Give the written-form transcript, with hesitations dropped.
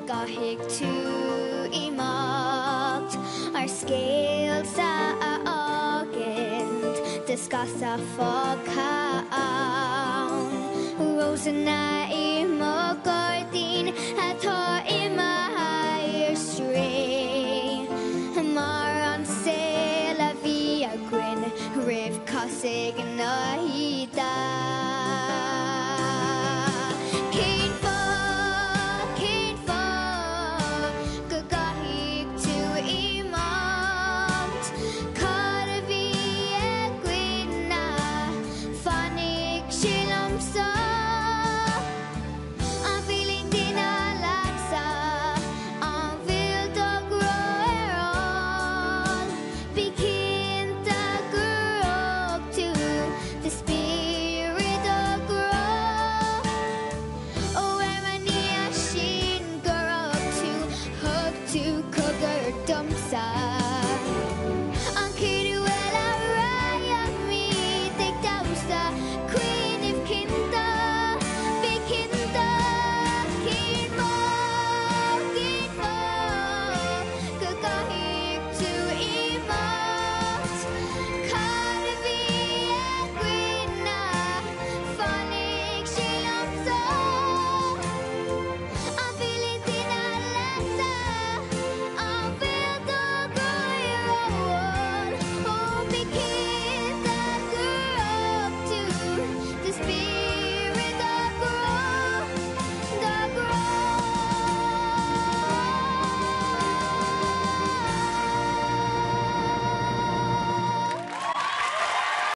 Gahig to imacht our scales sa agent discuss a fog-hawn Rosanna ima gardin ato ima higher string mar on sail a via grin riv cosig na hida